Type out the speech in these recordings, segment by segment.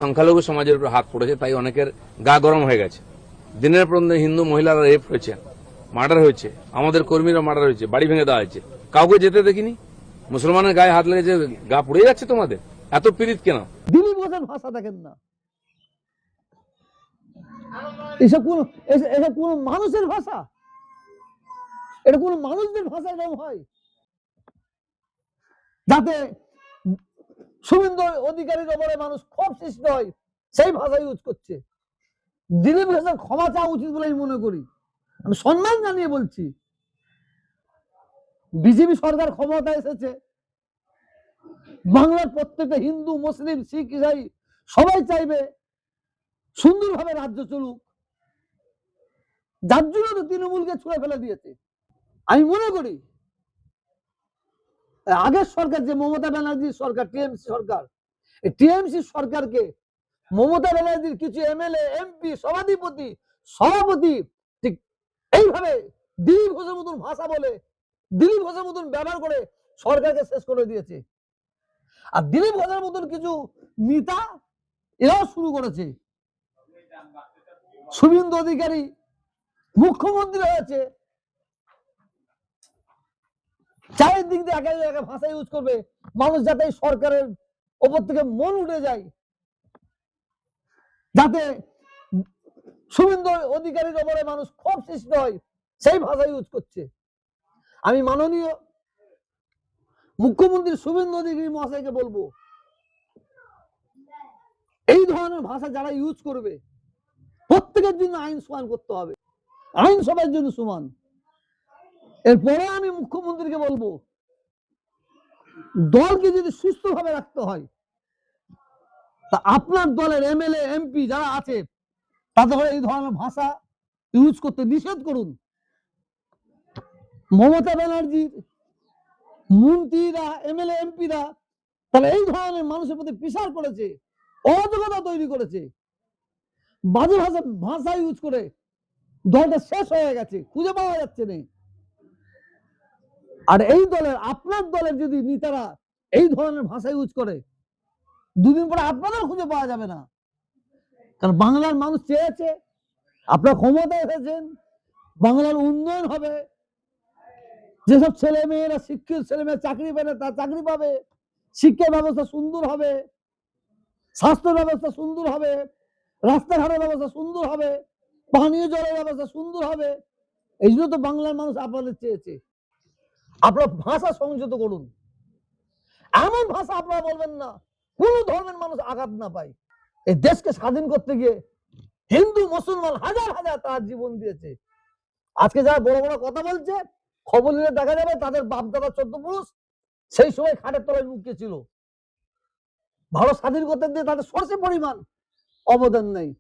সংখ্যালঘু সমাজের উপর হাত পড়েছে, তাই অনেকের গা গরম হয়ে গেছে। দিনের পর দিন হিন্দু মহিলারা রেপ হয়েছে, মার্ডার হয়েছে, আমাদের কর্মীরা মার্ডার হয়েছে, বাড়ি ভেঙে দেওয়া হয়েছে, কাউকে যেতে দেখিনি। মুসলমানের গায়ে হাত লেগেছে, গা পুড়ে যাচ্ছে তোমাদের, এত পীড়িত কেন? দিলীপ ঘোষের ভাষা দেখেন না, এসব কোন মানুষের ভাষা? এটা কোন মানুষদের ভাষা এরকম হয়? যাতে শুভেন্দু অধিকারীর ওপরে মানুষ ক্ষোভ সৃষ্টি হয়, সেই ভাষা ইউজ করছে। দিলীপ ঘোষের ক্ষমা চাওয়া উচিত বলে আমি মনে করি। আমি সম্মান জানিয়ে বলছি, বিজেপি সরকার ক্ষমতা এসেছে, বাংলার প্রত্যেকটা হিন্দু, মুসলিম, শিখ, ইসাই সবাই চাইবে সুন্দরভাবে রাজ্য চলুক। যার জন্য তো তৃণমূলকে ছুঁড়ে ফেলে দিয়েছে। আমি মনে করি আগের সরকার, যে মমতা ব্যানার্জির সরকার, টিএমসি সরকার, এই টিএমসি সরকারকে মমতা ব্যানার্জির কিছু এমএলএ, এমপি, সভাপতি ঠিক এইভাবে দিলীপ ঘোষের মতন ভাষা বলে, দিলীপ ঘোষের মতন ব্যবহার করে সরকারকে শেষ করে দিয়েছে। আর দিলীপ ঘোষের মতন কিছু নেতা এরাও শুরু করেছে। শুভেন্দু অধিকারী মুখ্যমন্ত্রী হয়েছে, চারিদিক দিয়ে একে একে ভাষা ইউজ করবে, মানুষ যাতে সরকারের ওপর থেকে মন উঠে যায়, যাতে শুভেন্দু অধিকারীর ওপরে মানুষ ক্ষোভ সৃষ্টি হয়, সেই ভাষা ইউজ করছে। আমি মাননীয় মুখ্যমন্ত্রী শুভেন্দু অধিকারী মহাশয়কে বলবো, এই ধরনের ভাষা যারা ইউজ করবে প্রত্যেকের জন্য আইন সমান করতে হবে, আইন সবার জন্য সমান। এরপরে আমি মুখ্যমন্ত্রীকে বলবো, দলকে যদি সুস্থভাবে রাখতে হয়, তা আপনার দলের এমএলএ, এমপি যারা আছে তাদের এই ধরনের ভাষা ইউজ করতে নিষেধ করুন। মমতা ব্যানার্জির মন্ত্রীরা, এমএলএ, এমপিরা তারা এই ধরনের মানুষের প্রতি প্রেসার করেছে, অরাজকতা তৈরি করেছে, বাজে ভাষা ইউজ করে দলটা শেষ হয়ে গেছে, খুঁজে পাওয়া যাচ্ছে না। আর এই দলের, আপনার দলের যদি নেতারা এই ধরনের ভাষা ইউজ করে, দুদিন পরে আপনাদের খুঁজে পাওয়া যাবে না। কারণ বাংলার মানুষ চেয়েছে, আপনার ক্ষমতায় এসেছেন, বাংলার উন্নয়ন হবে, যেসব ছেলে মেয়েরা, শিক্ষিত ছেলে মেয়ে চাকরি পেলে তার চাকরি পাবে, শিক্ষা ব্যবস্থা সুন্দর হবে, স্বাস্থ্য ব্যবস্থা সুন্দর হবে, রাস্তাঘাটের ব্যবস্থা সুন্দর হবে, পানীয় জলের ব্যবস্থা সুন্দর হবে। এই জন্য তো বাংলার মানুষ আপনাদের চেয়েছে। আপনার ভাষা সংযত করুন, এমন ভাষা আপনারা বলবেন না কোন ধর্মের মানুষ আঘাত না পায়। এই দেশকে স্বাধীন করতে গিয়ে হিন্দু, মুসলমান হাজার হাজার তার জীবন দিয়েছে। আজকে যারা বড় বড় কথা বলছে, খবর নিলে দেখা যাবে তাদের বাপ দাদা 14 পুরুষ সেই সময় খাটের তলায় লুকিয়ে ছিল। ভারত স্বাধীন করতে দিয়ে তাদের সর্ষে পরিমাণ অবদান নেই।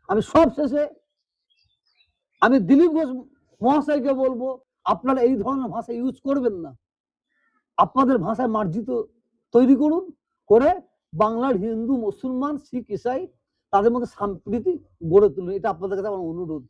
আমি সব শেষে আমি দিলীপ ঘোষ মহাশয়কে বলবো, আপনারা এই ধরনের ভাষা ইউজ করবেন না। আপনাদের ভাষায় মার্জিত তৈরি করুন, করে বাংলার হিন্দু, মুসলমান, শিখ, ইসাই তাদের মধ্যে সম্প্রীতি গড়ে তুলুন। এটা আপনাদের কাছে আমার অনুরোধ।